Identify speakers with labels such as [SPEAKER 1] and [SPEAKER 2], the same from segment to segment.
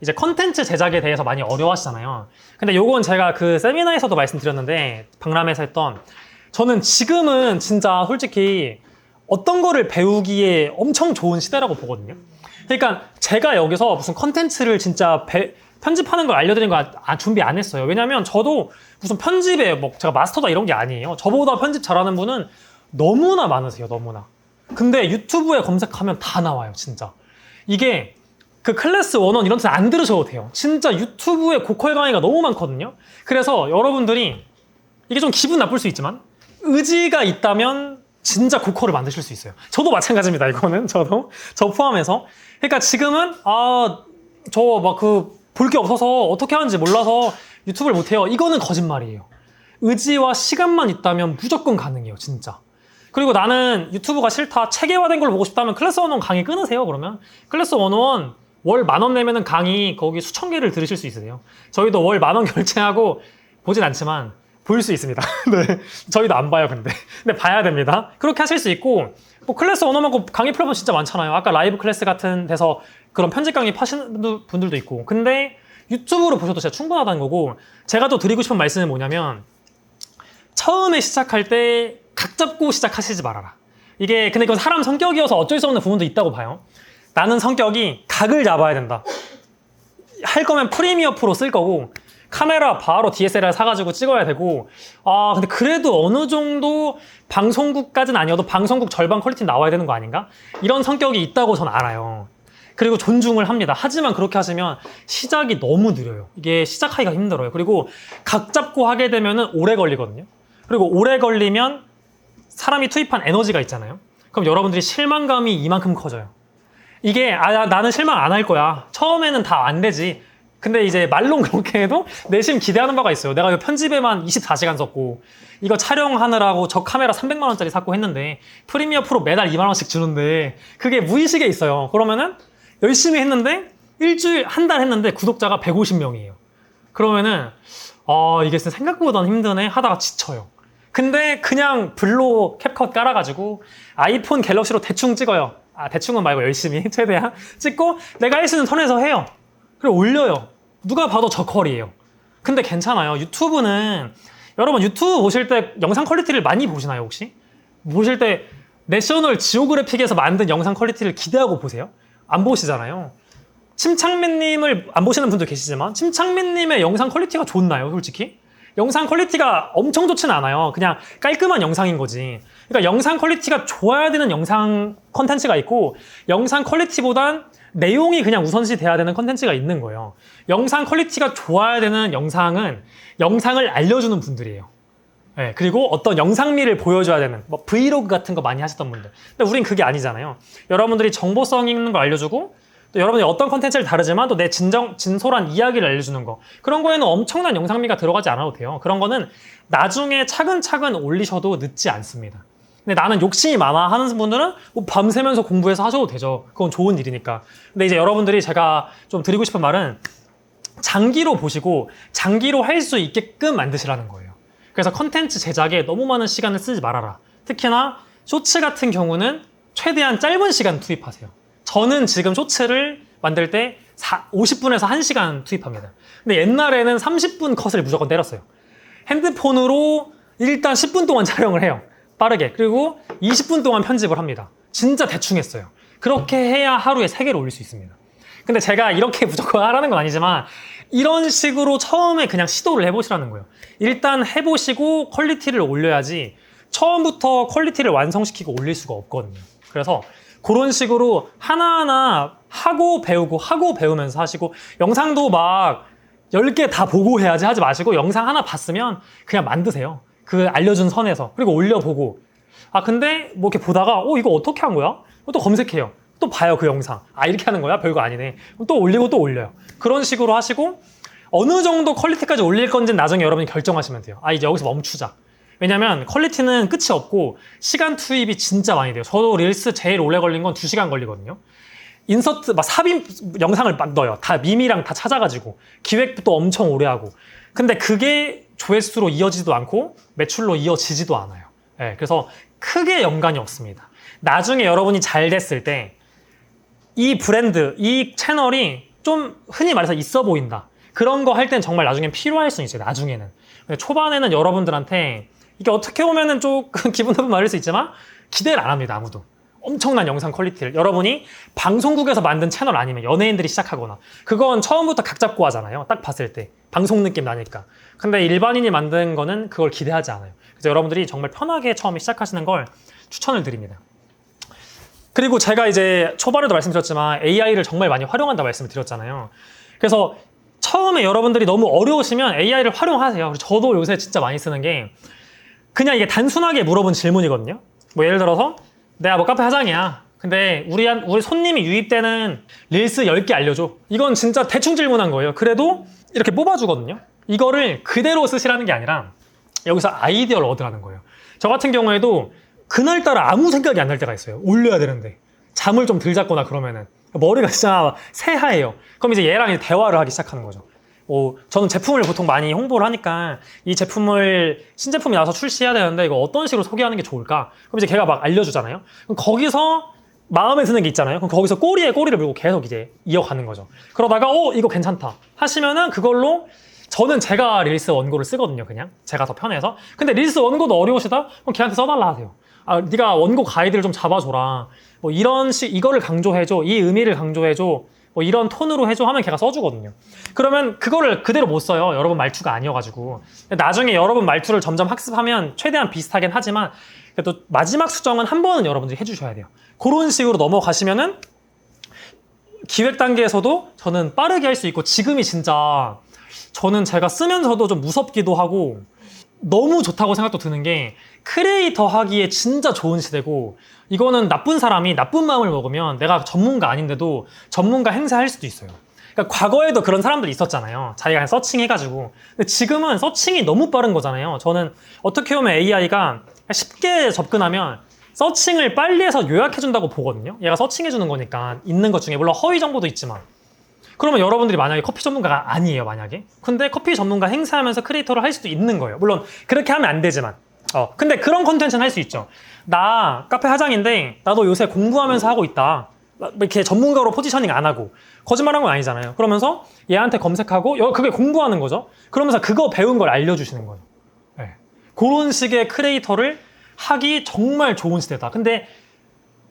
[SPEAKER 1] 이제 컨텐츠 제작에 대해서 많이 어려워하시잖아요. 근데 요건 제가 그 세미나에서도 말씀드렸는데, 박람회에서 했던, 저는 지금은 진짜 솔직히 어떤 거를 배우기에 엄청 좋은 시대라고 보거든요. 그러니까 제가 여기서 무슨 컨텐츠를 진짜 편집하는 걸 알려드리는 거 준비 안 했어요. 왜냐면 저도 무슨 편집에 뭐 제가 마스터다 이런 게 아니에요. 저보다 편집 잘하는 분은 너무나 많으세요, 너무나. 근데 유튜브에 검색하면 다 나와요, 진짜. 이게 그 클래스 101 이런 데서 안 들으셔도 돼요. 진짜 유튜브에 고퀄 강의가 너무 많거든요. 그래서 여러분들이 이게 좀 기분 나쁠 수 있지만 의지가 있다면 진짜 고퀄을 만드실 수 있어요. 저도 마찬가지입니다, 이거는. 저 포함해서. 그러니까 지금은 저 막 볼 게 없어서 어떻게 하는지 몰라서 유튜브를 못해요. 이거는 거짓말이에요. 의지와 시간만 있다면 무조건 가능해요, 진짜. 그리고 나는 유튜브가 싫다, 체계화된 걸 보고 싶다면 클래스 101 강의 끊으세요, 그러면. 클래스 101 월 10,000원 내면은 강의 거기 수천 개를 들으실 수 있으세요. 저희도 월 10,000원 결제하고 보진 않지만 볼 수 있습니다. 네. 저희도 안 봐요, 근데 봐야 됩니다. 그렇게 하실 수 있고, 뭐 클래스 101하고 강의 플랫폼 진짜 많잖아요. 아까 라이브 클래스 같은 데서 그런 편집 강의 파시는 분들도 있고. 근데 유튜브로 보셔도 진짜 충분하다는 거고, 제가 또 드리고 싶은 말씀은 뭐냐면, 처음에 시작할 때 각 잡고 시작하시지 말아라. 이게 근데 그건 사람 성격이어서 어쩔 수 없는 부분도 있다고 봐요. 나는 성격이 각을 잡아야 된다. 할 거면 프리미어 프로 쓸 거고, 카메라 바로 DSLR 사가지고 찍어야 되고, 근데 그래도 어느 정도 방송국까지는 아니어도 방송국 절반 퀄리티 나와야 되는 거 아닌가? 이런 성격이 있다고 전 알아요. 그리고 존중을 합니다. 하지만 그렇게 하시면 시작이 너무 느려요. 이게 시작하기가 힘들어요. 그리고 각 잡고 하게 되면은 오래 걸리거든요. 그리고 오래 걸리면 사람이 투입한 에너지가 있잖아요. 그럼 여러분들이 실망감이 이만큼 커져요. 이게 나는 실망 안 할 거야. 처음에는 다 안 되지. 근데 이제 말론 그렇게 해도 내심 기대하는 바가 있어요. 내가 이거 편집에만 24시간 썼고, 이거 촬영하느라고 저 카메라 300만 원짜리 샀고 했는데 프리미어 프로 매달 2만 원씩 주는데 그게 무의식에 있어요. 그러면은 열심히 했는데 일주일, 한 달 했는데 구독자가 150명이에요. 그러면은 이게 생각보다는 힘드네 하다가 지쳐요. 근데 그냥 블로 캡컷 깔아가지고 아이폰 갤럭시로 대충 찍어요. 대충은 말고 열심히 최대한 찍고 내가 할 수 있는 선에서 해요. 그리고 올려요. 누가 봐도 저퀄이에요. 근데 괜찮아요. 유튜브는, 여러분 유튜브 보실 때 영상 퀄리티를 많이 보시나요, 혹시? 보실 때 내셔널 지오그래픽에서 만든 영상 퀄리티를 기대하고 보세요? 안 보시잖아요. 침착맨님을 안 보시는 분도 계시지만 침착맨님의 영상 퀄리티가 좋나요, 솔직히? 영상 퀄리티가 엄청 좋지는 않아요. 그냥 깔끔한 영상인 거지. 그러니까 영상 퀄리티가 좋아야 되는 영상 컨텐츠가 있고, 영상 퀄리티보단 내용이 그냥 우선시 돼야 되는 컨텐츠가 있는 거예요. 영상 퀄리티가 좋아야 되는 영상은 영상을 알려주는 분들이에요. 네, 그리고 어떤 영상미를 보여줘야 되는, 뭐 브이로그 같은 거 많이 하셨던 분들. 근데 우린 그게 아니잖아요. 여러분들이 정보성 있는 거 알려주고, 또 여러분이 어떤 컨텐츠를 다루지만 또 내 진솔한 이야기를 알려주는 거, 그런 거에는 엄청난 영상미가 들어가지 않아도 돼요. 그런 거는 나중에 차근차근 올리셔도 늦지 않습니다. 근데 나는 욕심이 많아 하는 분들은 뭐 밤새면서 공부해서 하셔도 되죠. 그건 좋은 일이니까. 근데 이제 여러분들이 제가 좀 드리고 싶은 말은 장기로 보시고 장기로 할 수 있게끔 만드시라는 거예요. 그래서 컨텐츠 제작에 너무 많은 시간을 쓰지 말아라. 특히나 쇼츠 같은 경우는 최대한 짧은 시간 투입하세요. 저는 지금 쇼츠를 만들 때 50분에서 1시간 투입합니다. 근데 옛날에는 30분 컷을 무조건 때렸어요. 핸드폰으로 일단 10분 동안 촬영을 해요. 빠르게. 그리고 20분 동안 편집을 합니다. 진짜 대충 했어요. 그렇게 해야 하루에 3개를 올릴 수 있습니다. 근데 제가 이렇게 무조건 하라는 건 아니지만 이런 식으로 처음에 그냥 시도를 해보시라는 거예요. 일단 해보시고 퀄리티를 올려야지 처음부터 퀄리티를 완성시키고 올릴 수가 없거든요. 그래서 그런 식으로 하나하나 하고 배우고 하고 배우면서 하시고, 영상도 막 10개 다 보고 해야지 하지 마시고 영상 하나 봤으면 그냥 만드세요. 그 알려준 선에서. 그리고 올려보고, 근데 뭐 이렇게 보다가 이거 어떻게 한 거야? 또 검색해요. 또 봐요, 그 영상. 이렇게 하는 거야? 별거 아니네. 또 올리고 또 올려요. 그런 식으로 하시고 어느 정도 퀄리티까지 올릴 건지는 나중에 여러분이 결정하시면 돼요. 이제 여기서 멈추자. 왜냐면 퀄리티는 끝이 없고 시간 투입이 진짜 많이 돼요. 저도 릴스 제일 오래 걸린 건 2시간 걸리거든요. 인서트 막 삽입 영상을 막 넣어요. 다 밈이랑 다 찾아가지고 기획도 엄청 오래 하고. 근데 그게 조회수로 이어지지도 않고 매출로 이어지지도 않아요. 네, 그래서 크게 연관이 없습니다. 나중에 여러분이 잘 됐을 때 이 브랜드, 이 채널이 좀 흔히 말해서 있어 보인다. 그런 거 할 땐 정말 나중엔 필요할 수 있어요. 나중에는. 근데 초반에는 여러분들한테 이게 어떻게 보면은 조금 기분 나쁜 말일 수 있지만 기대를 안 합니다. 아무도. 엄청난 영상 퀄리티를. 여러분이 방송국에서 만든 채널 아니면 연예인들이 시작하거나 그건 처음부터 각 잡고 하잖아요. 딱 봤을 때. 방송 느낌 나니까. 근데 일반인이 만든 거는 그걸 기대하지 않아요. 그래서 여러분들이 정말 편하게 처음에 시작하시는 걸 추천을 드립니다. 그리고 제가 이제 초반에도 말씀드렸지만 AI를 정말 많이 활용한다 말씀을 드렸잖아요. 그래서 처음에 여러분들이 너무 어려우시면 AI를 활용하세요. 저도 요새 진짜 많이 쓰는 게 그냥 이게 단순하게 물어본 질문이거든요. 뭐 예를 들어서 내가 뭐 카페 사장이야. 근데 우리 손님이 유입되는 릴스 10개 알려줘. 이건 진짜 대충 질문한 거예요. 그래도 이렇게 뽑아주거든요. 이거를 그대로 쓰시라는 게 아니라 여기서 아이디어를 얻으라는 거예요. 저 같은 경우에도 그날따라 아무 생각이 안 날 때가 있어요. 올려야 되는데. 잠을 좀 덜 잤거나 그러면은. 머리가 진짜 새하얘요. 그럼 이제 얘랑 이제 대화를 하기 시작하는 거죠. 저는 제품을 보통 많이 홍보를 하니까 이 제품을 신제품이 나와서 출시해야 되는데 이거 어떤 식으로 소개하는 게 좋을까? 그럼 이제 걔가 막 알려주잖아요. 그럼 거기서 마음에 드는 게 있잖아요. 그럼 거기서 꼬리에 꼬리를 물고 계속 이제 이어가는 거죠. 그러다가 이거 괜찮다 하시면은 그걸로 저는 제가 릴스 원고를 쓰거든요. 그냥 제가 더 편해서. 근데 릴스 원고도 어려우시다? 그럼 걔한테 써달라 하세요. 네가 원고 가이드를 좀 잡아줘라. 뭐 이거를 강조해줘. 이 의미를 강조해줘. 뭐 이런 톤으로 해줘 하면 걔가 써주거든요. 그러면 그거를 그대로 못 써요. 여러분 말투가 아니어가지고. 나중에 여러분 말투를 점점 학습하면 최대한 비슷하긴 하지만 그래도 마지막 수정은 한 번은 여러분들이 해주셔야 돼요. 그런 식으로 넘어가시면은 기획 단계에서도 저는 빠르게 할 수 있고 지금이 진짜 저는 제가 쓰면서도 좀 무섭기도 하고 너무 좋다고 생각도 드는 게 크리에이터 하기에 진짜 좋은 시대고 이거는 나쁜 사람이 나쁜 마음을 먹으면 내가 전문가 아닌데도 전문가 행세할 수도 있어요. 그러니까 과거에도 그런 사람들이 있었잖아요. 자기가 그냥 서칭해가지고. 근데 지금은 서칭이 너무 빠른 거잖아요. 저는 어떻게 보면 AI가 쉽게 접근하면 서칭을 빨리 해서 요약해준다고 보거든요. 얘가 서칭해주는 거니까 있는 것 중에 물론 허위 정보도 있지만 그러면 여러분들이 만약에 커피 전문가가 아니에요, 만약에. 근데 커피 전문가 행사하면서 크리에이터를 할 수도 있는 거예요. 물론 그렇게 하면 안 되지만. 근데 그런 콘텐츠는 할 수 있죠. 나 카페 사장인데 나도 요새 공부하면서 하고 있다. 이렇게 전문가로 포지셔닝 안 하고 거짓말한 건 아니잖아요. 그러면서 얘한테 검색하고 그게 공부하는 거죠. 그러면서 그거 배운 걸 알려주시는 거예요. 네. 그런 식의 크리에이터를 하기 정말 좋은 시대다. 근데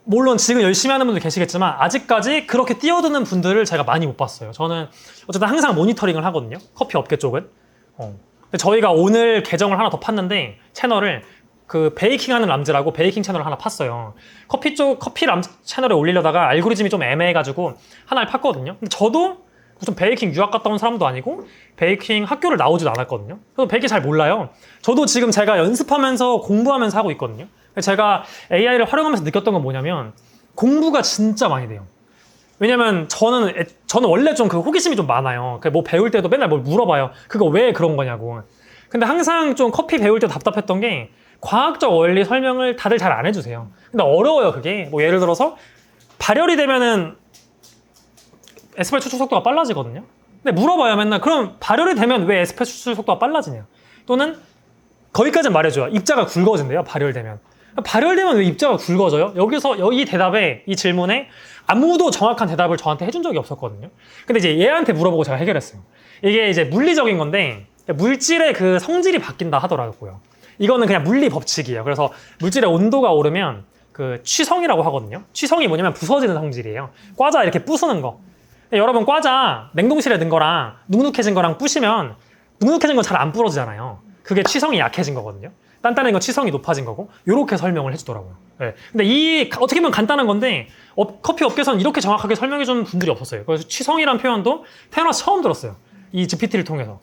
[SPEAKER 1] 물론 지금 열심히 하는 분들 계시겠지만 아직까지 그렇게 뛰어드는 분들을 제가 많이 못 봤어요. 저는 어쨌든 항상 모니터링을 하거든요. 커피 업계 쪽은. 근데 저희가 오늘 계정을 하나 더 팠는데 채널을 그 베이킹 하는 람즈라고 베이킹 채널을 하나 팠어요. 커피 람즈 채널에 올리려다가 알고리즘이 좀 애매해가지고 하나를 팠거든요. 근데 저도 무슨 베이킹 유학 갔다 온 사람도 아니고 베이킹 학교를 나오지도 않았거든요. 그래서 베이킹 잘 몰라요. 저도 지금 제가 연습하면서 공부하면서 하고 있거든요. 제가 AI를 활용하면서 느꼈던 건 뭐냐면 공부가 진짜 많이 돼요. 왜냐면 저는 원래 좀 그 호기심이 좀 많아요. 뭐 배울 때도 맨날 뭘 물어봐요. 그거 왜 그런 거냐고. 근데 항상 좀 커피 배울 때 답답했던 게 과학적 원리 설명을 다들 잘 안 해주세요. 근데 어려워요, 그게. 뭐 예를 들어서 발열이 되면은 에스프레소 추출 속도가 빨라지거든요. 근데 물어봐요, 맨날. 그럼 발열이 되면 왜 에스프레소 추출 속도가 빨라지냐? 또는 거기까지는 말해줘요. 입자가 굵어진대요, 발열되면. 발열되면 왜 입자가 굵어져요? 여기서 이 대답에, 이 질문에 아무도 정확한 대답을 저한테 해준 적이 없었거든요. 근데 이제 얘한테 물어보고 제가 해결했어요. 이게 이제 물리적인 건데 물질의 그 성질이 바뀐다 하더라고요. 이거는 그냥 물리 법칙이에요. 그래서 물질의 온도가 오르면 그 취성이라고 하거든요. 취성이 뭐냐면 부서지는 성질이에요. 과자 이렇게 부수는 거. 여러분 과자 냉동실에 넣은 거랑 눅눅해진 거랑 부시면 눅눅해진 건 잘 안 부러지잖아요. 그게 취성이 약해진 거거든요. 단단한 건 취성이 높아진 거고 이렇게 설명을 해주더라고요. 네. 근데 어떻게 보면 간단한 건데 커피 업계에서는 이렇게 정확하게 설명해주는 분들이 없었어요. 그래서 취성이란 표현도 태어나서 처음 들었어요. 이 GPT를 통해서.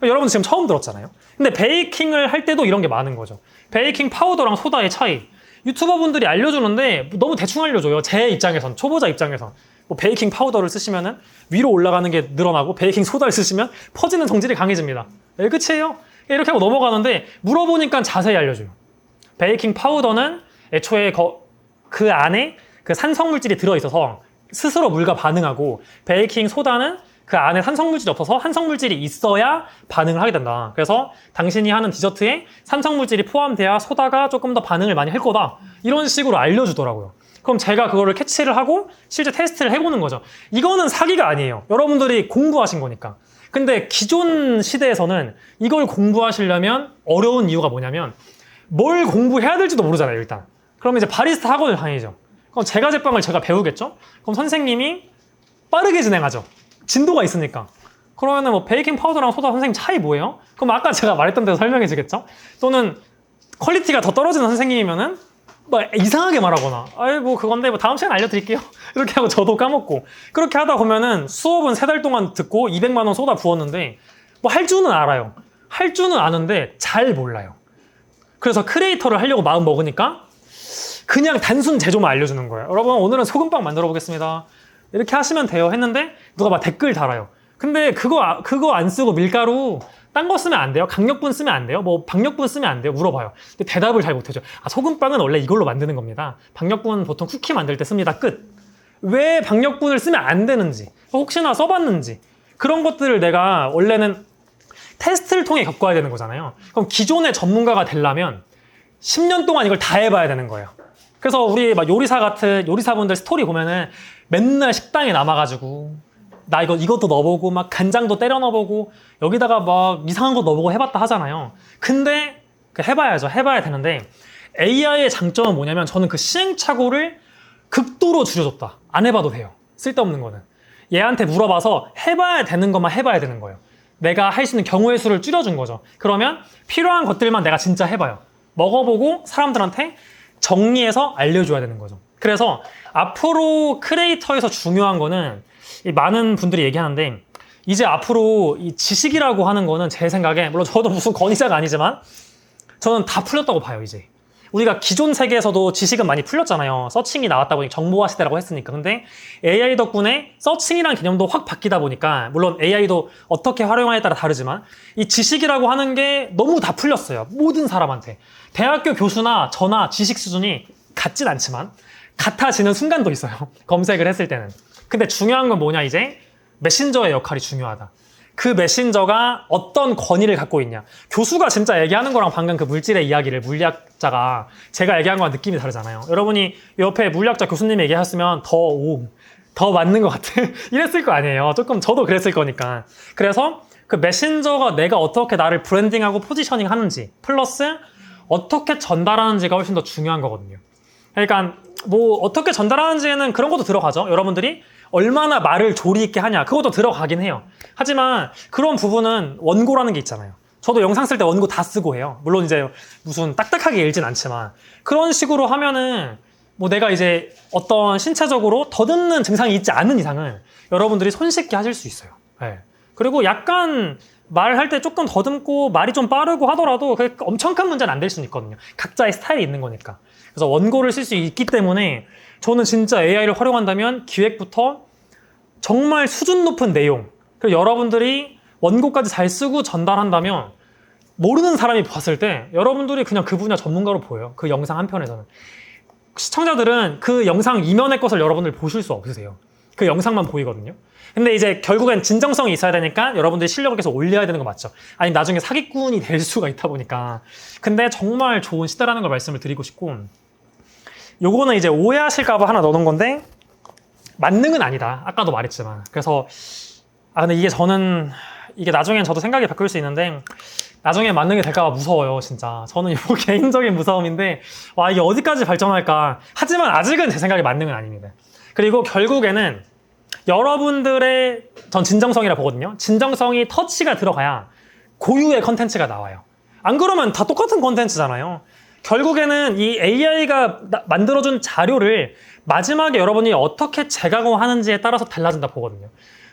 [SPEAKER 1] 여러분 지금 처음 들었잖아요. 근데 베이킹을 할 때도 이런 게 많은 거죠. 베이킹 파우더랑 소다의 차이. 유튜버 분들이 알려주는데 너무 대충 알려줘요. 제 입장에선, 초보자 입장에선. 뭐 베이킹 파우더를 쓰시면은 위로 올라가는 게 늘어나고 베이킹 소다를 쓰시면 퍼지는 성질이 강해집니다. 네, 끝이에요. 이렇게 하고 넘어가는데 물어보니까 자세히 알려줘요. 베이킹 파우더는 애초에 그 안에 그 산성물질이 들어있어서 스스로 물과 반응하고 베이킹 소다는 그 안에 산성물질이 없어서 산성물질이 있어야 반응을 하게 된다. 그래서 당신이 하는 디저트에 산성물질이 포함돼야 소다가 조금 더 반응을 많이 할 거다. 이런 식으로 알려주더라고요. 그럼 제가 그거를 캐치를 하고 실제 테스트를 해보는 거죠. 이거는 사기가 아니에요. 여러분들이 공부하신 거니까. 근데 기존 시대에서는 이걸 공부하시려면 어려운 이유가 뭐냐면 뭘 공부해야 될지도 모르잖아요, 일단. 그럼 이제 바리스타 학원을 다니죠. 그럼 제과 제빵을 제가 배우겠죠? 그럼 선생님이 빠르게 진행하죠. 진도가 있으니까. 그러면은 뭐 베이킹 파우더랑 소다 선생님 차이 뭐예요? 그럼 아까 제가 말했던 대로 설명해 주겠죠? 또는 퀄리티가 더 떨어지는 선생님이면은 뭐 이상하게 말하거나 아이 뭐 그건데 뭐 다음 시간에 알려드릴게요. 이렇게 하고 저도 까먹고 그렇게 하다 보면은 수업은 3달 동안 듣고 200만 원 쏟아 부었는데 뭐 할 줄은 알아요. 할 줄은 아는데 잘 몰라요. 그래서 크리에이터를 하려고 마음 먹으니까 그냥 단순 제조만 알려주는 거예요. 여러분 오늘은 소금빵 만들어 보겠습니다. 이렇게 하시면 돼요 했는데 누가 막 댓글 달아요. 근데 그거 안 쓰고 밀가루 딴 거 쓰면 안 돼요? 강력분 쓰면 안 돼요? 뭐 박력분 쓰면 안 돼요? 물어봐요. 근데 대답을 잘 못해줘. 아, 소금빵은 원래 이걸로 만드는 겁니다. 박력분 보통 쿠키 만들 때 씁니다. 끝. 왜 박력분을 쓰면 안 되는지, 혹시나 써봤는지 그런 것들을 내가 원래는 테스트를 통해 겪어야 되는 거잖아요. 그럼 기존의 전문가가 되려면 10년 동안 이걸 다 해봐야 되는 거예요. 그래서 우리 막 요리사분들 스토리 보면은 맨날 식당에 남아가지고 나 이것도 넣어보고 막 간장도 때려 넣어보고 여기다가 막 이상한 거 넣어보고 해봤다 하잖아요. 근데 해봐야죠. 해봐야 되는데 AI의 장점은 뭐냐면 저는 그 시행착오를 극도로 줄여줬다. 안 해봐도 돼요. 쓸데없는 거는. 얘한테 물어봐서 해봐야 되는 것만 해봐야 되는 거예요. 내가 할 수 있는 경우의 수를 줄여준 거죠. 그러면 필요한 것들만 내가 진짜 해봐요. 먹어보고 사람들한테 정리해서 알려줘야 되는 거죠. 그래서 앞으로 크리에이터에서 중요한 거는 많은 분들이 얘기하는데 이제 앞으로 이 지식이라고 하는 거는 제 생각에 물론 저도 무슨 권위자가 아니지만 저는 다 풀렸다고 봐요. 이제 우리가 기존 세계에서도 지식은 많이 풀렸잖아요. 서칭이 나왔다 보니 정보화 시대라고 했으니까. 근데 AI 덕분에 서칭이란 개념도 확 바뀌다 보니까 물론 AI도 어떻게 활용하냐에 따라 다르지만 이 지식이라고 하는 게 너무 다 풀렸어요. 모든 사람한테. 대학교 교수나 저나 지식 수준이 같진 않지만 같아지는 순간도 있어요. 검색을 했을 때는. 근데 중요한 건 뭐냐 이제 메신저의 역할이 중요하다. 그 메신저가 어떤 권위를 갖고 있냐. 교수가 진짜 얘기하는 거랑 방금 그 물질의 이야기를 물리학자가 제가 얘기한 거랑 느낌이 다르잖아요. 여러분이 옆에 물리학자 교수님이 얘기하셨으면 더 맞는 것 같아. 이랬을 거 아니에요. 조금 저도 그랬을 거니까. 그래서 그 메신저가 내가 어떻게 나를 브랜딩하고 포지셔닝 하는지 플러스 어떻게 전달하는지가 훨씬 더 중요한 거거든요. 그러니까 뭐 어떻게 전달하는지에는 그런 것도 들어가죠. 여러분들이 얼마나 말을 조리 있게 하냐 그것도 들어가긴 해요. 하지만 그런 부분은 원고라는 게 있잖아요. 저도 영상 쓸 때 원고 다 쓰고 해요. 물론 이제 무슨 딱딱하게 읽진 않지만 그런 식으로 하면은 뭐 내가 이제 어떤 신체적으로 더듬는 증상이 있지 않는 이상은 여러분들이 손쉽게 하실 수 있어요. 네. 그리고 약간 말할 때 조금 더듬고 말이 좀 빠르고 하더라도 그게 엄청 큰 문제는 안 될 수는 있거든요. 각자의 스타일이 있는 거니까. 그래서 원고를 쓸 수 있기 때문에 저는 진짜 AI를 활용한다면 기획부터 정말 수준 높은 내용 그리고 여러분들이 원고까지 잘 쓰고 전달한다면 모르는 사람이 봤을 때 여러분들이 그냥 그 분야 전문가로 보여요. 그 영상 한 편에서는. 시청자들은 그 영상 이면의 것을 여러분들 보실 수 없으세요. 그 영상만 보이거든요. 근데 이제 결국엔 진정성이 있어야 되니까 여러분들이 실력을 계속 올려야 되는 거 맞죠? 아니 나중에 사기꾼이 될 수가 있다 보니까. 근데 정말 좋은 시대라는 걸 말씀을 드리고 싶고 요거는 이제 오해하실까 봐 하나 넣어놓은 건데 만능은 아니다. 아까도 말했지만. 그래서 근데 이게 나중엔 저도 생각이 바뀔 수 있는데 나중에 만능이 될까 봐 무서워요. 진짜. 저는 이거 개인적인 무서움인데 와 이게 어디까지 발전할까. 하지만 아직은 제 생각에 만능은 아닙니다. 그리고 결국에는 여러분들의 전 진정성이라 보거든요. 진정성이 터치가 들어가야 고유의 컨텐츠가 나와요. 안 그러면 다 똑같은 컨텐츠잖아요. 결국에는 이 AI가 만들어준 자료를 마지막에 여러분이 어떻게 재가공하는지에 따라서 달라진다 보거든요.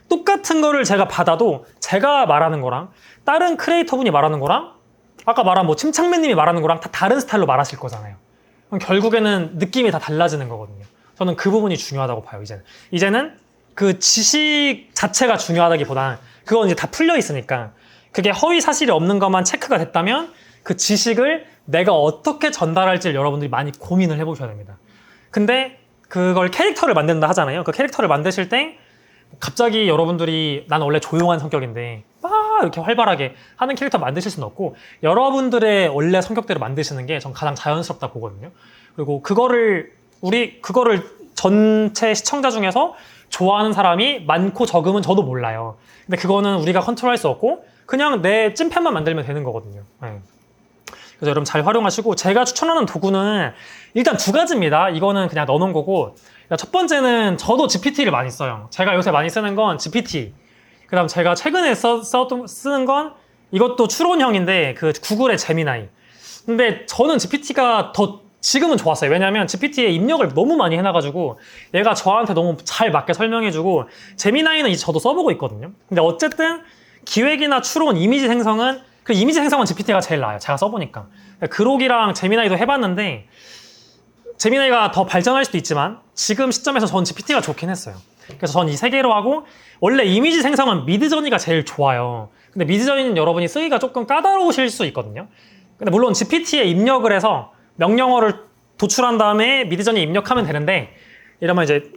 [SPEAKER 1] 똑같은 거를 제가 받아도 제가 말하는 거랑 다른 크리에이터분이 말하는 거랑 아까 말한 뭐 침착맨님이 말하는 거랑 다 다른 스타일로 말하실 거잖아요. 그럼 결국에는 느낌이 다 달라지는 거거든요. 저는 그 부분이 중요하다고 봐요. 이제는 그 지식 자체가 중요하다기보다 그건 이제 다 풀려 있으니까 그게 허위 사실이 없는 것만 체크가 됐다면 그 지식을 내가 어떻게 전달할지를 여러분들이 많이 고민을 해보셔야 됩니다. 근데 그걸 캐릭터를 만든다 하잖아요. 그 캐릭터를 만드실 때 갑자기 여러분들이 난 원래 조용한 성격인데 막 이렇게 활발하게 하는 캐릭터 만드실 수는 없고 여러분들의 원래 성격대로 만드시는 게 전 가장 자연스럽다 보거든요. 그리고 그거를 우리 그거를 전체 시청자 중에서 좋아하는 사람이 많고 적음은 저도 몰라요. 근데 그거는 우리가 컨트롤할 수 없고 그냥 내 찐팬만 만들면 되는 거거든요. 네. 그래서 여러분 잘 활용하시고, 제가 추천하는 도구는 일단 두 가지입니다. 이거는 그냥 넣어놓은 거고, 첫 번째는 저도 GPT를 많이 써요. 제가 요새 많이 쓰는 건 GPT. 그 다음 제가 최근에 쓰는 건 이것도 추론형인데 그 구글의 제미나이. 근데 저는 GPT가 더 지금은 좋았어요. 왜냐면 GPT에 입력을 너무 많이 해놔가지고 얘가 저한테 너무 잘 맞게 설명해주고, 제미나이는 이제 저도 써보고 있거든요. 근데 어쨌든 기획이나 추론, 이미지 생성은 그 이미지 생성은 GPT가 제일 나아요. 제가 써보니까. 그록이랑 제미나이도 해봤는데 제미나이가 더 발전할 수도 있지만 지금 시점에서 전 GPT가 좋긴 했어요. 그래서 전 이 세 개로 하고, 원래 이미지 생성은 미드저니가 제일 좋아요. 근데 미드저니는 여러분이 쓰기가 조금 까다로우실 수 있거든요. 근데 물론 GPT에 입력을 해서 명령어를 도출한 다음에 미드저니 입력하면 되는데, 이러면 이제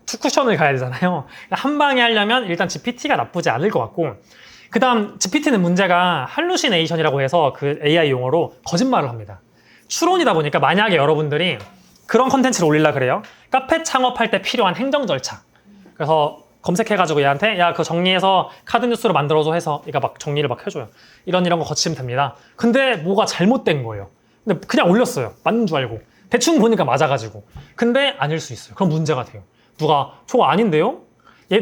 [SPEAKER 1] 투쿠션을 가야 되잖아요. 한 방에 하려면 일단 GPT가 나쁘지 않을 것 같고, 그 다음 GPT는 문제가 할루시네이션이라고 해서 그 AI 용어로 거짓말을 합니다. 추론이다 보니까 만약에 여러분들이 그런 컨텐츠를 올리려 그래요. 카페 창업할 때 필요한 행정 절차. 그래서 검색해가지고 얘한테 야, 그거 정리해서 카드 뉴스로 만들어줘 해서 얘가 막 정리를 막 해줘요. 이런 거 거치면 됩니다. 근데 뭐가 잘못된 거예요. 근데 그냥 올렸어요. 맞는 줄 알고. 대충 보니까 맞아가지고. 근데 아닐 수 있어요. 그럼 문제가 돼요. 누가 저거 아닌데요?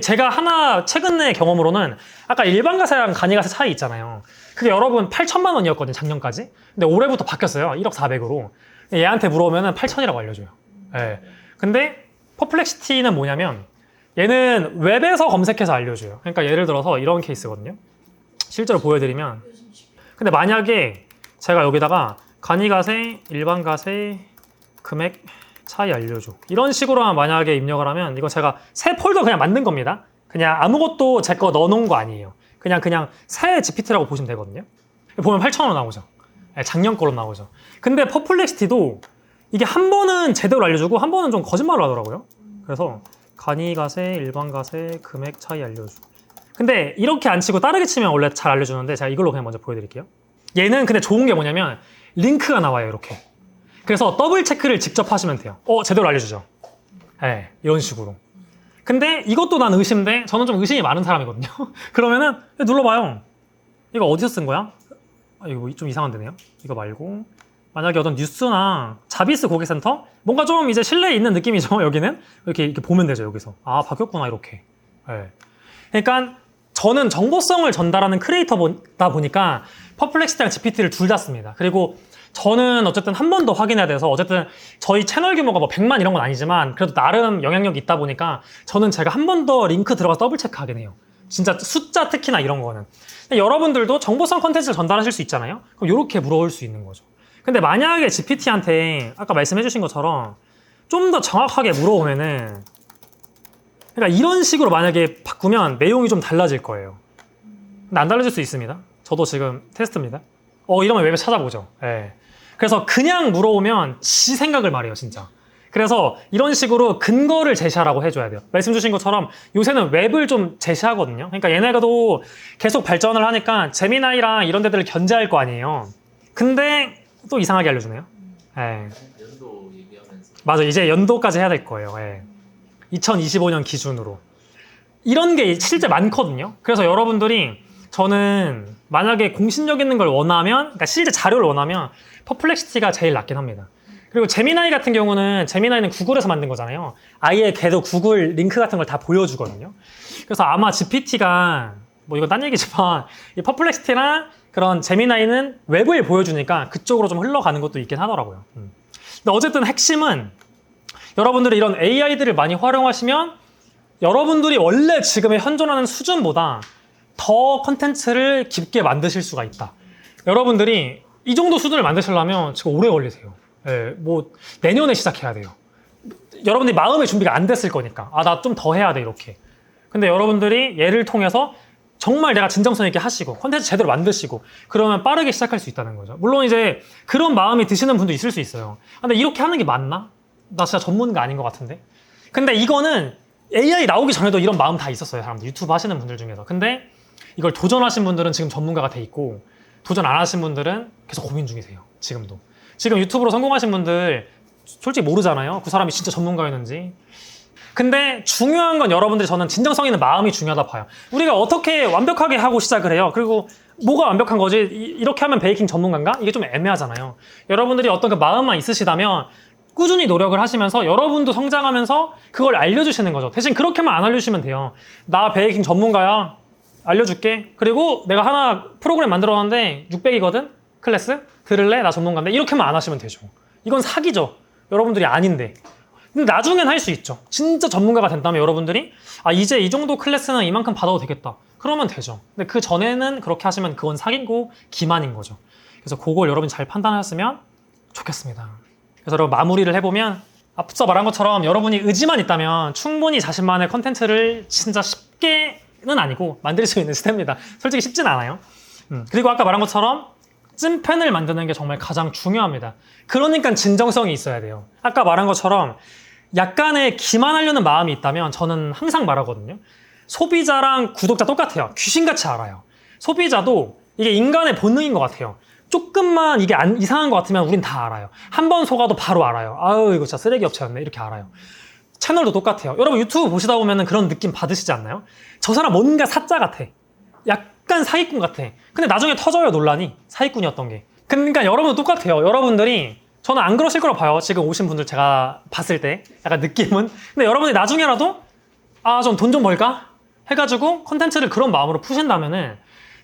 [SPEAKER 1] 제가 하나 최근의 경험으로는 아까 일반 가세랑 간이 가세 차이 있잖아요. 그게 여러분 8천만 원이었거든요, 작년까지. 근데 올해부터 바뀌었어요. 1억 4백으로. 얘한테 물어보면 8천이라고 알려줘요. 예. 근데 퍼플렉시티는 뭐냐면 얘는 웹에서 검색해서 알려줘요. 그러니까 예를 들어서 이런 케이스거든요. 실제로 보여드리면, 근데 만약에 제가 여기다가 간이 가세, 일반 가세, 금액 차이 알려줘, 이런 식으로만 만약에 입력을 하면, 이거 제가 새 폴더 그냥 만든 겁니다. 그냥 아무것도 제 거 넣어놓은 거 아니에요. 그냥 새 GPT라고 보시면 되거든요. 보면 8,000원 나오죠. 작년 거로 나오죠. 근데 퍼플렉시티도 이게 한 번은 제대로 알려주고 한 번은 좀 거짓말을 하더라고요. 그래서 간이 가세, 일반 가세, 금액 차이 알려줘. 근데 이렇게 안 치고 다르게 치면 원래 잘 알려주는데, 제가 이걸로 그냥 먼저 보여드릴게요. 얘는 근데 좋은 게 뭐냐면 링크가 나와요, 이렇게. 그래서 더블 체크를 직접 하시면 돼요. 제대로 알려주죠. 네, 이런 식으로. 근데 이것도 난 의심돼. 저는 좀 의심이 많은 사람이거든요. 그러면은 눌러봐요. 이거 어디서 쓴 거야? 이거 좀 이상한 데네요. 이거 말고 만약에 어떤 뉴스나 자비스 고객센터, 뭔가 좀 이제 신뢰 있는 느낌이죠. 여기는 이렇게 보면 되죠. 여기서 바뀌었구나, 이렇게. 네. 그러니까 저는 정보성을 전달하는 크리에이터다 보니까 퍼플렉시티랑 GPT를 둘 다 씁니다. 그리고 저는 어쨌든 한 번 더 확인해야 돼서, 어쨌든 저희 채널 규모가 뭐 100만 이런 건 아니지만 그래도 나름 영향력이 있다 보니까 저는 제가 한 번 더 링크 들어가서 더블 체크하긴 해요. 진짜 숫자 특히나 이런 거는. 근데 여러분들도 정보성 컨텐츠를 전달하실 수 있잖아요. 그럼 이렇게 물어볼 수 있는 거죠. 근데 만약에 GPT한테 아까 말씀해 주신 것처럼 좀 더 정확하게 물어보면은, 그러니까 이런 식으로 만약에 바꾸면 내용이 좀 달라질 거예요. 근데 안 달라질 수 있습니다. 저도 지금 테스트입니다. 이러면 웹에 찾아보죠. 예. 그래서 그냥 물어오면 지 생각을 말해요, 진짜. 그래서 이런 식으로 근거를 제시하라고 해줘야 돼요. 말씀 주신 것처럼 요새는 웹을 좀 제시하거든요. 그러니까 얘네가도 계속 발전을 하니까 제미나이랑 이런 데들을 견제할 거 아니에요. 근데 또 이상하게 알려주네요. 예.
[SPEAKER 2] 연도 얘기하면서.
[SPEAKER 1] 맞아, 이제 연도까지 해야 될 거예요. 예. 2025년 기준으로. 이런 게 실제 많거든요. 그래서 여러분들이, 저는 만약에 공신력 있는 걸 원하면, 그러니까 실제 자료를 원하면 퍼플렉시티가 제일 낫긴 합니다. 그리고 제미나이 같은 경우는, 제미나이는 구글에서 만든 거잖아요. 아예 걔도 구글 링크 같은 걸 다 보여주거든요. 그래서 아마 GPT가, 뭐 이건 딴 얘기지만, 이 퍼플렉시티랑 그런 제미나이는 웹을 보여주니까 그쪽으로 좀 흘러가는 것도 있긴 하더라고요. 근데 어쨌든 핵심은, 여러분들이 이런 AI들을 많이 활용하시면 여러분들이 원래 지금의 현존하는 수준보다 더 컨텐츠를 깊게 만드실 수가 있다. 여러분들이 이 정도 수준을 만드시려면 지금 오래 걸리세요. 예, 뭐 내년에 시작해야 돼요. 여러분들이 마음의 준비가 안 됐을 거니까. 나 좀 더 해야 돼, 이렇게. 근데 여러분들이 얘를 통해서 정말 내가 진정성 있게 하시고 컨텐츠 제대로 만드시고 그러면 빠르게 시작할 수 있다는 거죠. 물론 이제 그런 마음이 드시는 분도 있을 수 있어요. 근데 이렇게 하는 게 맞나? 나 진짜 전문가 아닌 것 같은데. 근데 이거는 AI 나오기 전에도 이런 마음 다 있었어요, 사람들. 유튜브 하시는 분들 중에서. 근데 이걸 도전하신 분들은 지금 전문가가 돼 있고, 도전 안 하신 분들은 계속 고민 중이세요, 지금도. 지금 유튜브로 성공하신 분들 솔직히 모르잖아요. 그 사람이 진짜 전문가였는지. 근데 중요한 건 여러분들이 저는 진정성 있는 마음이 중요하다 봐요. 우리가 어떻게 완벽하게 하고 시작을 해요. 그리고 뭐가 완벽한 거지? 이렇게 하면 베이킹 전문가인가? 이게 좀 애매하잖아요. 여러분들이 어떤 그 마음만 있으시다면 꾸준히 노력을 하시면서 여러분도 성장하면서 그걸 알려주시는 거죠. 대신 그렇게만 안 알려주시면 돼요. 나 베이킹 전문가야. 알려줄게. 그리고 내가 하나 프로그램 만들어놨는데 600이거든? 클래스? 들을래? 나 전문가인데. 이렇게만 안 하시면 되죠. 이건 사기죠. 여러분들이 아닌데. 근데 나중엔 할 수 있죠. 진짜 전문가가 된다면 여러분들이 이제 이 정도 클래스는 이만큼 받아도 되겠다. 그러면 되죠. 근데 그 전에는 그렇게 하시면 그건 사기고 기만인 거죠. 그래서 그걸 여러분이 잘 판단하셨으면 좋겠습니다. 그래서 여러분 마무리를 해보면 앞서 말한 것처럼 여러분이 의지만 있다면 충분히 자신만의 컨텐츠를 진짜 쉽게는 아니고 만들 수 있는 시대입니다. 솔직히 쉽진 않아요. 그리고 아까 말한 것처럼 찐팬을 만드는 게 정말 가장 중요합니다. 그러니까 진정성이 있어야 돼요. 아까 말한 것처럼 약간의 기만하려는 마음이 있다면 저는 항상 말하거든요. 소비자랑 구독자 똑같아요. 귀신같이 알아요. 소비자도 이게 인간의 본능인 것 같아요. 조금만 이게 이상한 것 같으면 우린 다 알아요. 한 번 속아도 바로 알아요. 아유 이거 진짜 쓰레기 업체였네 이렇게 알아요. 채널도 똑같아요. 여러분 유튜브 보시다 보면 그런 느낌 받으시지 않나요? 저 사람 뭔가 사짜 같아. 약간 사기꾼 같아. 근데 나중에 터져요 논란이. 사기꾼이었던 게. 그러니까 여러분도 똑같아요. 여러분들이 저는 안 그러실 거라고 봐요. 지금 오신 분들 제가 봤을 때 약간 느낌은. 근데 여러분들이 나중에라도 좀 돈 좀 벌까? 해가지고 콘텐츠를 그런 마음으로 푸신다면은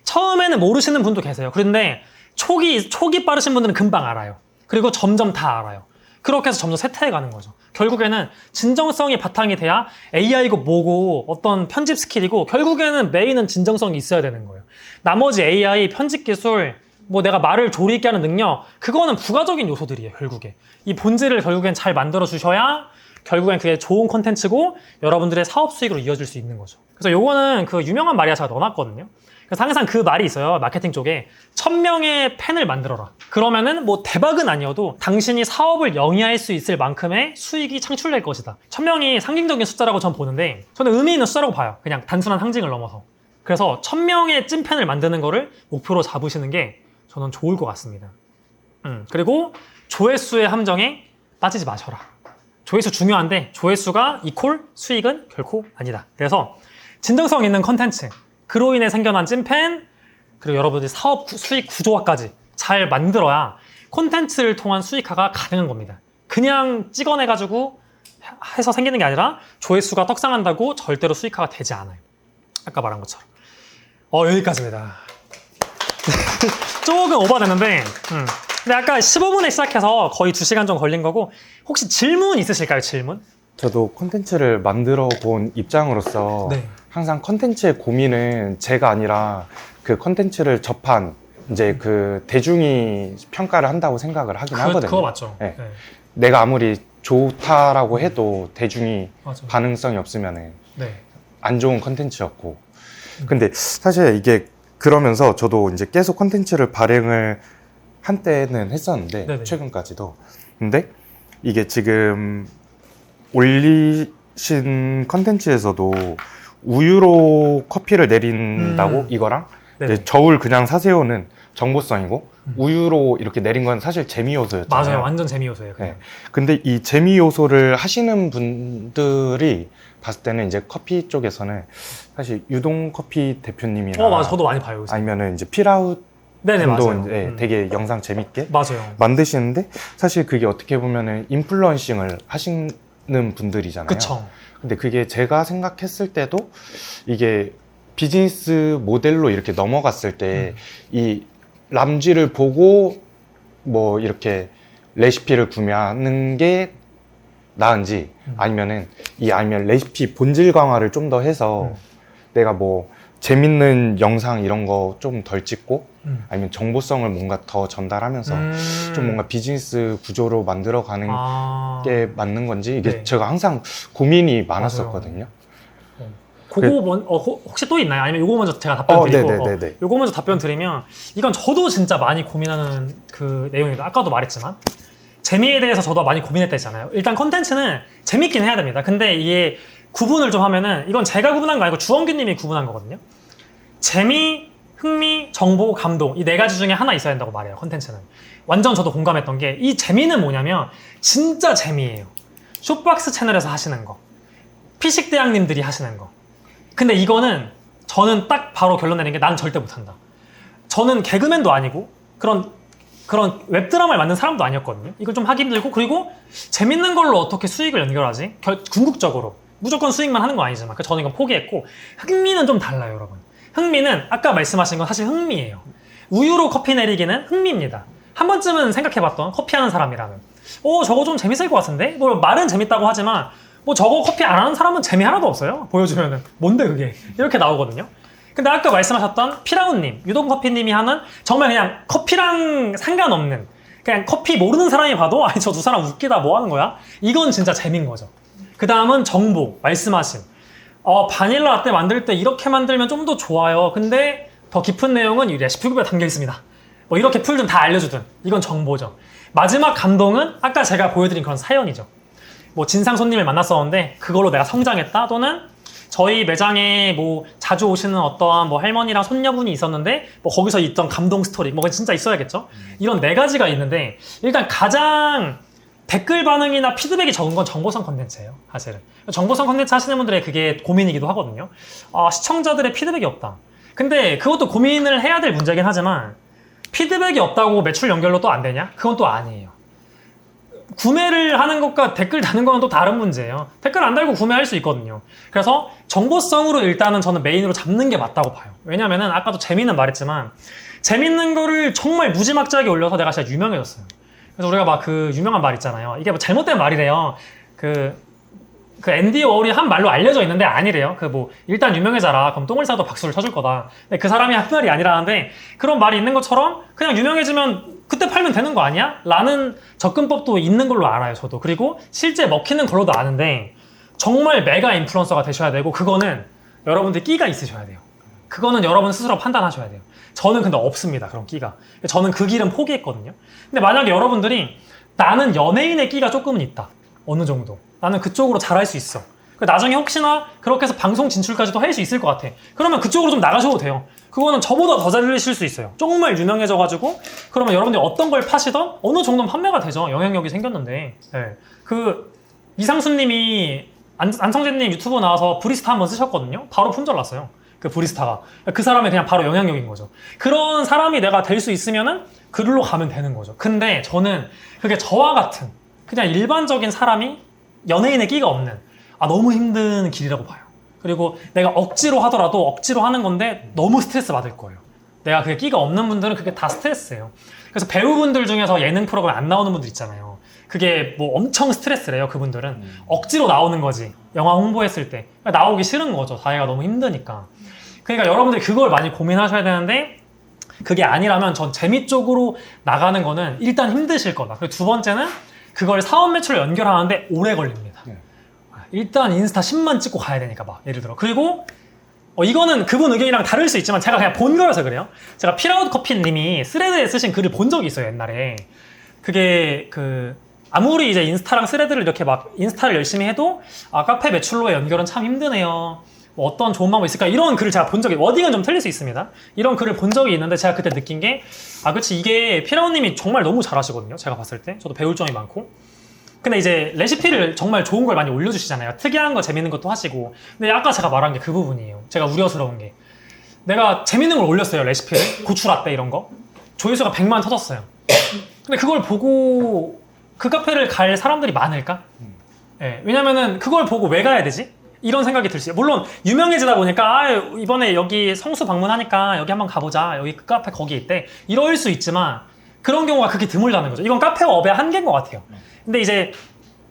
[SPEAKER 1] 처음에는 모르시는 분도 계세요. 그런데 초기 빠르신 분들은 금방 알아요. 그리고 점점 다 알아요. 그렇게 해서 점점 쇠퇴해가는 거죠. 결국에는 진정성이 바탕이 돼야 AI고 뭐고 어떤 편집 스킬이고 결국에는 메인은 진정성이 있어야 되는 거예요. 나머지 AI, 편집 기술, 뭐 내가 말을 조리 있게 하는 능력 그거는 부가적인 요소들이에요. 결국에 이 본질을 결국엔 잘 만들어 주셔야 결국엔 그게 좋은 콘텐츠고 여러분들의 사업 수익으로 이어질 수 있는 거죠. 그래서 요거는 그 유명한 말이야 제가 넣어놨거든요. 그래서 항상 그 말이 있어요. 마케팅 쪽에 1000명의 팬을 만들어라. 그러면은 뭐 대박은 아니어도 당신이 사업을 영위할 수 있을 만큼의 수익이 창출될 것이다. 1000명이 상징적인 숫자라고 전 보는데 저는 의미 있는 숫자라고 봐요. 그냥 단순한 상징을 넘어서. 그래서 1000명의 찐팬을 만드는 거를 목표로 잡으시는 게 저는 좋을 것 같습니다. 그리고 조회수의 함정에 빠지지 마셔라. 조회수 중요한데 조회수가 이퀄 수익은 결코 아니다. 그래서 진정성 있는 컨텐츠, 그로 인해 생겨난 찐팬, 그리고 여러분들이 사업 수익 구조화까지 잘 만들어야 콘텐츠를 통한 수익화가 가능한 겁니다. 그냥 찍어내가지고 해서 생기는 게 아니라 조회수가 떡상한다고 절대로 수익화가 되지 않아요. 아까 말한 것처럼. 여기까지입니다. 조금 오버됐는데 근데 아까 15분에 시작해서 거의 2시간 정도 걸린 거고 혹시 질문 있으실까요? 질문?
[SPEAKER 2] 저도 콘텐츠를 만들어 본 입장으로서
[SPEAKER 1] 네.
[SPEAKER 2] 항상 콘텐츠의 고민은 제가 아니라 그 콘텐츠를 접한 이제 그 대중이 평가를 한다고 생각을 하긴 하거든요.
[SPEAKER 1] 그거 맞죠.
[SPEAKER 2] 네.
[SPEAKER 1] 네.
[SPEAKER 2] 내가 아무리 좋다라고 해도 대중이
[SPEAKER 1] 맞아.
[SPEAKER 2] 반응성이 없으면
[SPEAKER 1] 네.
[SPEAKER 2] 안 좋은 콘텐츠였고. 근데 사실 이게 그러면서 저도 이제 계속 콘텐츠를 발행을 한때는 했었는데
[SPEAKER 1] 네네.
[SPEAKER 2] 최근까지도. 근데 이게 지금 올리신 컨텐츠에서도 우유로 커피를 내린다고 이거랑 이제 저울 그냥 사세요는 정보성이고 우유로 이렇게 내린 건 사실 재미 요소였잖아요.
[SPEAKER 1] 맞아요. 완전 재미 요소예요.
[SPEAKER 2] 네. 근데 이 재미 요소를 하시는 분들이 봤을 때는 이제 커피 쪽에서는 사실 유동 커피 대표님이나
[SPEAKER 1] 맞아. 저도 많이 봐요. 요새.
[SPEAKER 2] 아니면은 이제 필아웃
[SPEAKER 1] 네네,
[SPEAKER 2] 분도
[SPEAKER 1] 맞아요.
[SPEAKER 2] 이제 되게 영상 재밌게
[SPEAKER 1] 맞아요.
[SPEAKER 2] 만드시는데 사실 그게 어떻게 보면은 인플루언싱을 하시는 분들이잖아요.
[SPEAKER 1] 그쵸.
[SPEAKER 2] 근데 그게 제가 생각했을 때도 이게 비즈니스 모델로 이렇게 넘어갔을 때 이 람쥐를 보고 뭐 이렇게 레시피를 구매하는 게 나은지 아니면 레시피 본질 강화를 좀 더 해서 내가 뭐 재밌는 영상 이런 거 좀 덜 찍고 아니면 정보성을 뭔가 더 전달하면서 좀 뭔가 비즈니스 구조로 만들어가는 게 맞는 건지 이게
[SPEAKER 1] 네.
[SPEAKER 2] 제가 항상 고민이 많았었거든요.
[SPEAKER 1] 그거 혹시 또 있나요? 아니면 요거 먼저 제가 답변 드리고
[SPEAKER 2] 네네네네.
[SPEAKER 1] 요거 먼저 답변 드리면 이건 저도 진짜 많이 고민하는 그 내용입니다. 아까도 말했지만 재미에 대해서 저도 많이 고민했다 했잖아요. 일단 컨텐츠는 재밌긴 해야 됩니다. 근데 이게 구분을 좀 하면은 이건 제가 구분한 거 아니고 주원규 님이 구분한 거거든요. 재미, 흥미, 정보, 감동 이 네 가지 중에 하나 있어야 된다고 말해요. 컨텐츠는. 완전 저도 공감했던 게 이 재미는 뭐냐면 진짜 재미예요. 쇼박스 채널에서 하시는 거, 피식대왕님들이 하시는 거. 근데 이거는 저는 딱 바로 결론 내는 게 난 절대 못한다. 저는 개그맨도 아니고 그런 웹드라마를 만든 사람도 아니었거든요. 이걸 좀 하기 힘들고, 그리고 재밌는 걸로 어떻게 수익을 연결하지? 궁극적으로 무조건 수익만 하는 거 아니지만 저는 이건 포기했고, 흥미는 좀 달라요, 여러분. 흥미는 아까 말씀하신 건 사실 흥미예요. 우유로 커피 내리기는 흥미입니다. 한 번쯤은 생각해봤던, 커피하는 사람이라면 저거 좀 재밌을 것 같은데? 뭐 말은 재밌다고 하지만 뭐 저거 커피 안 하는 사람은 재미 하나도 없어요. 보여주면은 뭔데 그게? 이렇게 나오거든요. 근데 아까 말씀하셨던 피라운님, 유동커피님이 하는 정말 그냥 커피랑 상관없는, 그냥 커피 모르는 사람이 봐도 아니 저 두 사람 웃기다 뭐 하는 거야? 이건 진짜 재미인 거죠. 그 다음은 정보, 말씀하신 바닐라 라떼 만들 때 이렇게 만들면 좀 더 좋아요. 근데 더 깊은 내용은 이 레시피북에 담겨 있습니다. 뭐 이렇게 풀 좀 다 알려주든, 이건 정보죠. 마지막 감동은 아까 제가 보여드린 그런 사연이죠. 뭐 진상 손님을 만났었는데 그걸로 내가 성장했다, 또는 저희 매장에 뭐 자주 오시는 어떠한 뭐 할머니랑 손녀분이 있었는데 뭐 거기서 있던 감동 스토리, 뭐 진짜 있어야겠죠. 이런 네 가지가 있는데, 일단 가장 댓글 반응이나 피드백이 적은 건 정보성 컨텐츠예요, 사실은. 정보성 컨텐츠 하시는 분들의 그게 고민이기도 하거든요. 시청자들의 피드백이 없다. 근데 그것도 고민을 해야 될 문제긴 하지만, 피드백이 없다고 매출 연결로 또 안 되냐? 그건 또 아니에요. 구매를 하는 것과 댓글 다는 거는 또 다른 문제예요. 댓글 안 달고 구매할 수 있거든요. 그래서 정보성으로 일단은 저는 메인으로 잡는 게 맞다고 봐요. 왜냐면은 아까도 재미는 말했지만, 재밌는 거를 정말 무지막지하게 올려서 내가 진짜 유명해졌어요. 그래서 우리가 막 그 유명한 말 있잖아요. 이게 뭐 잘못된 말이래요. 그 앤디 워홀이 한 말로 알려져 있는데 아니래요. 일단 유명해져라. 그럼 똥을 싸도 박수를 쳐줄 거다. 근데 그 사람이 한 말이 아니라는데, 그런 말이 있는 것처럼 그냥 유명해지면 그때 팔면 되는 거 아니야? 라는 접근법도 있는 걸로 알아요, 저도. 그리고 실제 먹히는 걸로도 아는데, 정말 메가 인플루언서가 되셔야 되고, 그거는 여러분들 끼가 있으셔야 돼요. 그거는 여러분 스스로 판단하셔야 돼요. 저는 근데 없습니다, 그런 끼가. 저는 그 길은 포기했거든요. 근데 만약에 여러분들이 나는 연예인의 끼가 조금은 있다, 어느 정도, 나는 그쪽으로 잘할 수 있어, 나중에 혹시나 그렇게 해서 방송 진출까지도 할 수 있을 것 같아, 그러면 그쪽으로 좀 나가셔도 돼요. 그거는 저보다 더 잘리실 수 있어요. 정말 유명해져가지고 그러면 여러분들이 어떤 걸 파시던 어느 정도는 판매가 되죠. 영향력이 생겼는데. 네. 이상수님이 안성재님 유튜브 나와서 브리스타 한번 쓰셨거든요. 바로 품절 났어요, 그 브리스타가. 그 사람이 그냥 바로 영향력인 거죠. 그런 사람이 내가 될 수 있으면은 그걸로 가면 되는 거죠. 근데 저는 그게 저와 같은 그냥 일반적인 사람이 연예인의 끼가 없는, 너무 힘든 길이라고 봐요. 그리고 내가 억지로 하더라도 억지로 하는 건데 너무 스트레스 받을 거예요. 내가 그게 끼가 없는 분들은 그게 다 스트레스예요. 그래서 배우분들 중에서 예능 프로그램 안 나오는 분들 있잖아요. 그게 뭐 엄청 스트레스래요. 그분들은 억지로 나오는 거지. 영화 홍보했을 때 나오기 싫은 거죠. 자기가 너무 힘드니까. 그러니까 여러분들이 그걸 많이 고민하셔야 되는데, 그게 아니라면 전 재미 쪽으로 나가는 거는 일단 힘드실 거다. 그리고 두 번째는 그걸 사업 매출로 연결하는데 오래 걸립니다. 일단 인스타 10만 찍고 가야 되니까, 막 예를 들어. 그리고 이거는 그분 의견이랑 다를 수 있지만 제가 그냥 본 거여서 그래요. 제가 피라웃 커피님이 스레드에 쓰신 글을 본 적이 있어요, 옛날에. 그게 아무리 이제 인스타랑 스레드를 이렇게 막 인스타를 열심히 해도 카페 매출로의 연결은 참 힘드네요. 뭐 어떤 좋은 방법이 있을까? 이런 글을 제가 본 적이, 워딩은 좀 틀릴 수 있습니다. 이런 글을 본 적이 있는데 제가 그때 느낀 게, 그치, 이게 피라웃님이 정말 너무 잘하시거든요. 제가 봤을 때. 저도 배울 점이 많고. 근데 이제 레시피를 정말 좋은 걸 많이 올려주시잖아요. 특이한 거, 재밌는 것도 하시고. 근데 아까 제가 말한 게 그 부분이에요. 제가 우려스러운 게, 내가 재밌는 걸 올렸어요, 레시피를. 고추 라떼 이런 거. 조회수가 100만 터졌어요. 근데 그걸 보고 그 카페를 갈 사람들이 많을까? 네, 왜냐면은 그걸 보고 왜 가야 되지? 이런 생각이 들 수 있어요. 물론 유명해지다 보니까 이번에 여기 성수 방문하니까 여기 한번 가보자, 여기 그 카페 거기 있대, 이럴 수 있지만 그런 경우가 그렇게 드물다는 거죠. 이건 카페와 업의 한계인 것 같아요. 근데 이제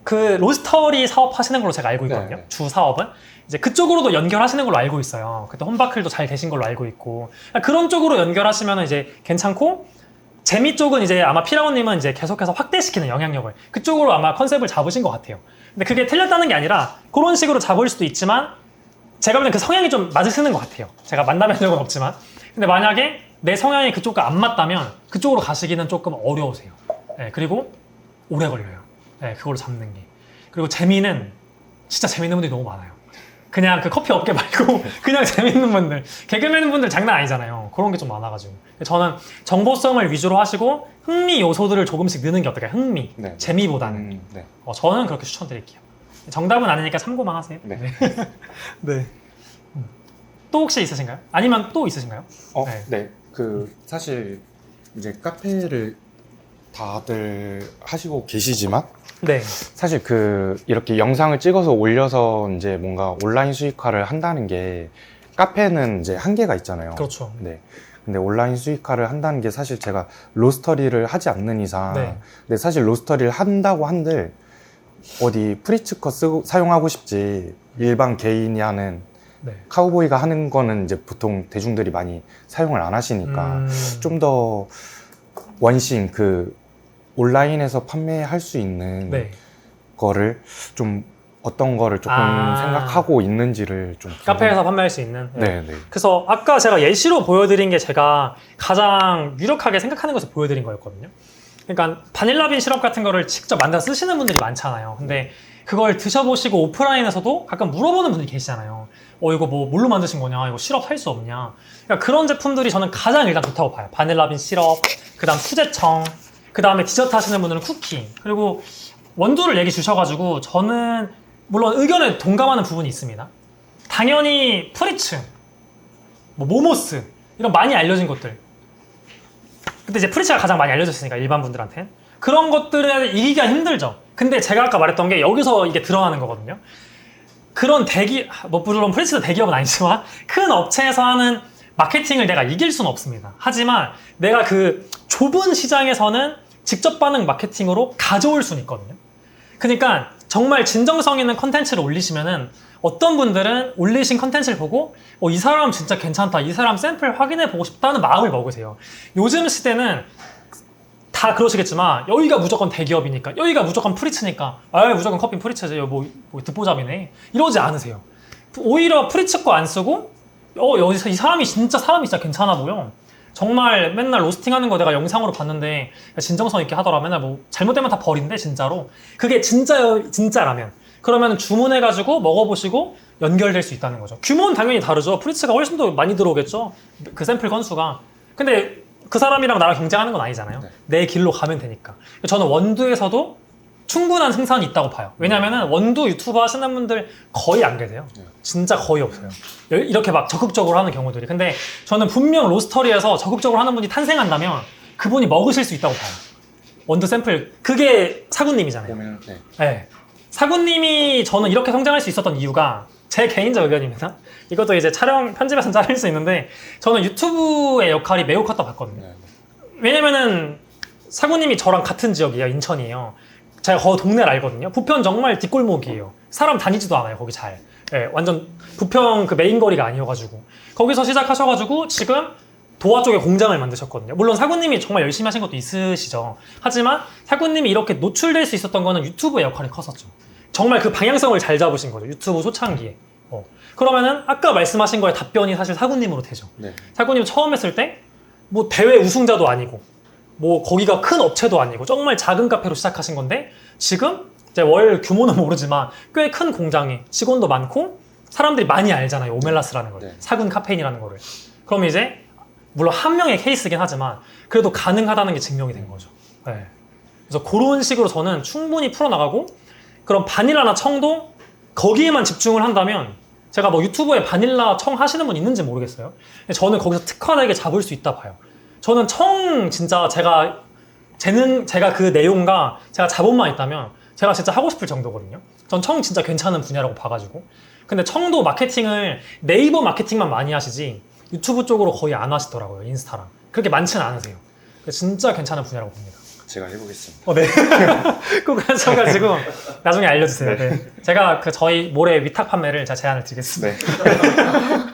[SPEAKER 1] 그 로스터리 사업하시는 걸로 제가 알고 있거든요.
[SPEAKER 2] 네.
[SPEAKER 1] 주 사업은 이제 그쪽으로도 연결하시는 걸로 알고 있어요. 그때 홈바클도 잘 되신 걸로 알고 있고, 그런 쪽으로 연결하시면 이제 괜찮고, 재미 쪽은 이제 아마 피라운님은 이제 계속해서 확대시키는 영향력을 그쪽으로 아마 컨셉을 잡으신 것 같아요. 근데 그게 틀렸다는 게 아니라 그런 식으로 잡을 수도 있지만, 제가 보기엔 그 성향이 좀 맞으시는 것 같아요. 제가 만나뵌 적은 없지만. 근데 만약에 내 성향이 그쪽과 안 맞다면 그쪽으로 가시기는 조금 어려우세요. 네, 그리고 오래 걸려요. 네, 그걸로 잡는 게. 그리고 재미는 진짜 재밌는 분들이 너무 많아요. 그냥 그 커피 업계 말고 그냥 재밌는 분들, 개그맨 분들 장난 아니잖아요. 그런 게 좀 많아가지고 저는 정보성을 위주로 하시고 흥미 요소들을 조금씩 넣는 게 어떨까요? 흥미,
[SPEAKER 2] 네.
[SPEAKER 1] 재미보다는
[SPEAKER 2] 네.
[SPEAKER 1] 저는 그렇게 추천드릴게요. 정답은 아니니까 참고만 하세요.
[SPEAKER 2] 네.
[SPEAKER 1] 네. 또 혹시 있으신가요? 아니면 또 있으신가요?
[SPEAKER 2] 네.
[SPEAKER 1] 네.
[SPEAKER 2] 그 사실 이제 카페를 다들 하시고 계시지만
[SPEAKER 1] 네.
[SPEAKER 2] 사실 이렇게 영상을 찍어서 올려서 이제 뭔가 온라인 수익화를 한다는 게 카페는 이제 한계가 있잖아요.
[SPEAKER 1] 그렇죠.
[SPEAKER 2] 네. 근데 온라인 수익화를 한다는 게 사실 제가 로스터리를 하지 않는 이상
[SPEAKER 1] 네.
[SPEAKER 2] 근데 사실 로스터리를 한다고 한들 어디 프리츠커 사용하고 싶지 일반 개인이 하는
[SPEAKER 1] 네.
[SPEAKER 2] 카우보이가 하는 거는 이제 보통 대중들이 많이 사용을 안 하시니까 좀 더 원신 온라인에서 판매할 수 있는
[SPEAKER 1] 네.
[SPEAKER 2] 거를 좀 어떤 거를 조금 생각하고 있는지를 좀
[SPEAKER 1] 카페에서 판매할 수 있는.
[SPEAKER 2] 네.
[SPEAKER 1] 그래서 아까 제가 예시로 보여드린 게 제가 가장 유력하게 생각하는 것을 보여드린 거였거든요. 그러니까 바닐라빈 시럽 같은 거를 직접 만들어 쓰시는 분들이 많잖아요. 근데 그걸 드셔보시고 오프라인에서도 가끔 물어보는 분들이 계시잖아요. 이거 뭐 뭘로 만드신 거냐? 이거 시럽 살 수 없냐? 그러니까 그런 제품들이 저는 가장 일단 좋다고 봐요. 바닐라빈 시럽, 그 다음 수제청, 그 다음에 디저트 하시는 분들은 쿠키. 그리고 원두를 얘기 주셔가지고 저는 물론 의견에 동감하는 부분이 있습니다. 당연히 프리츠, 모모스 이런 많이 알려진 것들. 근데 이제 프리츠가 가장 많이 알려졌으니까 일반 분들한테 그런 것들을 이기기가 힘들죠. 근데 제가 아까 말했던 게 여기서 이게 드러나는 거거든요. 그런 물론 프리츠도 대기업은 아니지만 큰 업체에서 하는 마케팅을 내가 이길 수는 없습니다. 하지만 내가 그 좁은 시장에서는 직접 반응 마케팅으로 가져올 수는 있거든요. 그러니까 정말 진정성 있는 컨텐츠를 올리시면은 어떤 분들은 올리신 컨텐츠를 보고 이 사람 진짜 괜찮다, 이 사람 샘플 확인해 보고 싶다는 마음을 먹으세요. 요즘 시대는 다 그러시겠지만 여기가 무조건 대기업이니까, 여기가 무조건 프리츠니까 무조건 커피 프리츠지, 뭐 듣보잡이네 이러지 않으세요. 오히려 프리츠 거 안 쓰고 여기서 이 사람이 진짜 괜찮아 보여, 정말 맨날 로스팅하는 거 내가 영상으로 봤는데 진정성 있게 하더라, 맨날 뭐 잘못되면 다 버린대 진짜로, 그게 진짜라면 그러면 주문해가지고 먹어보시고 연결될 수 있다는 거죠. 규모는 당연히 다르죠. 프리츠가 훨씬 더 많이 들어오겠죠, 그 샘플 건수가. 근데 그 사람이랑 나랑 경쟁하는 건 아니잖아요.
[SPEAKER 2] 네.
[SPEAKER 1] 내 길로 가면 되니까. 저는 원두에서도 충분한 생산이 있다고 봐요. 왜냐면은 원두 유튜버 하시는 분들 거의 안 계세요. 진짜 거의 없어요. 이렇게 막 적극적으로 하는 경우들이. 근데 저는 분명 로스터리에서 적극적으로 하는 분이 탄생한다면 그분이 먹으실 수 있다고 봐요. 원두 샘플. 그게 사군님이잖아요.
[SPEAKER 2] 보면
[SPEAKER 1] 네. 사군님이 저는 이렇게 성장할 수 있었던 이유가 제 개인적 의견입니다. 이것도 이제 편집에서는 자를 수 있는데 저는 유튜브의 역할이 매우 컸다고 봤거든요. 왜냐면은 사군님이 저랑 같은 지역이에요. 인천이에요. 제가 거기 동네를 알거든요. 부평 정말 뒷골목이에요. 사람 다니지도 않아요, 거기 잘. 네, 완전 부평 그 메인 거리가 아니어가지고. 거기서 시작하셔가지고 지금 도화 쪽에 공장을 만드셨거든요. 물론 사군님이 정말 열심히 하신 것도 있으시죠. 하지만 사군님이 이렇게 노출될 수 있었던 거는 유튜브의 역할이 컸었죠. 정말 그 방향성을 잘 잡으신 거죠, 유튜브 초창기에. 그러면은 아까 말씀하신 거에 답변이 사실 사군님으로 되죠.
[SPEAKER 2] 네.
[SPEAKER 1] 사군님 처음 했을 때 뭐 대회 우승자도 아니고 뭐 거기가 큰 업체도 아니고 정말 작은 카페로 시작하신 건데 지금 이제 월 규모는 모르지만 꽤 큰 공장에 직원도 많고 사람들이 많이 알잖아요, 오멜라스라는 걸.
[SPEAKER 2] 네.
[SPEAKER 1] 사군 카페인이라는 거를. 그럼 이제 물론 한 명의 케이스긴 하지만 그래도 가능하다는 게 증명이 된 거죠. 네. 그래서 그런 식으로 저는 충분히 풀어나가고, 그럼 바닐라나 청도 거기에만 집중을 한다면, 제가 뭐 유튜브에 바닐라 청 하시는 분 있는지 모르겠어요. 근데 저는 거기서 특화되게 잡을 수 있다 봐요. 저는 청 진짜 제가 그 내용과 제가 자본만 있다면 제가 진짜 하고 싶을 정도거든요. 전 청 진짜 괜찮은 분야라고 봐가지고. 근데 청도 마케팅을 네이버 마케팅만 많이 하시지 유튜브 쪽으로 거의 안 하시더라고요, 인스타랑. 그렇게 많지는 않으세요. 진짜 괜찮은 분야라고 봅니다.
[SPEAKER 2] 제가 해보겠습니다.
[SPEAKER 1] 네. 꼭 하셔가지고 나중에 알려주세요. 네. 제가 저희 모레 위탁 판매를 제가 제안을 드리겠습니다.
[SPEAKER 2] 네.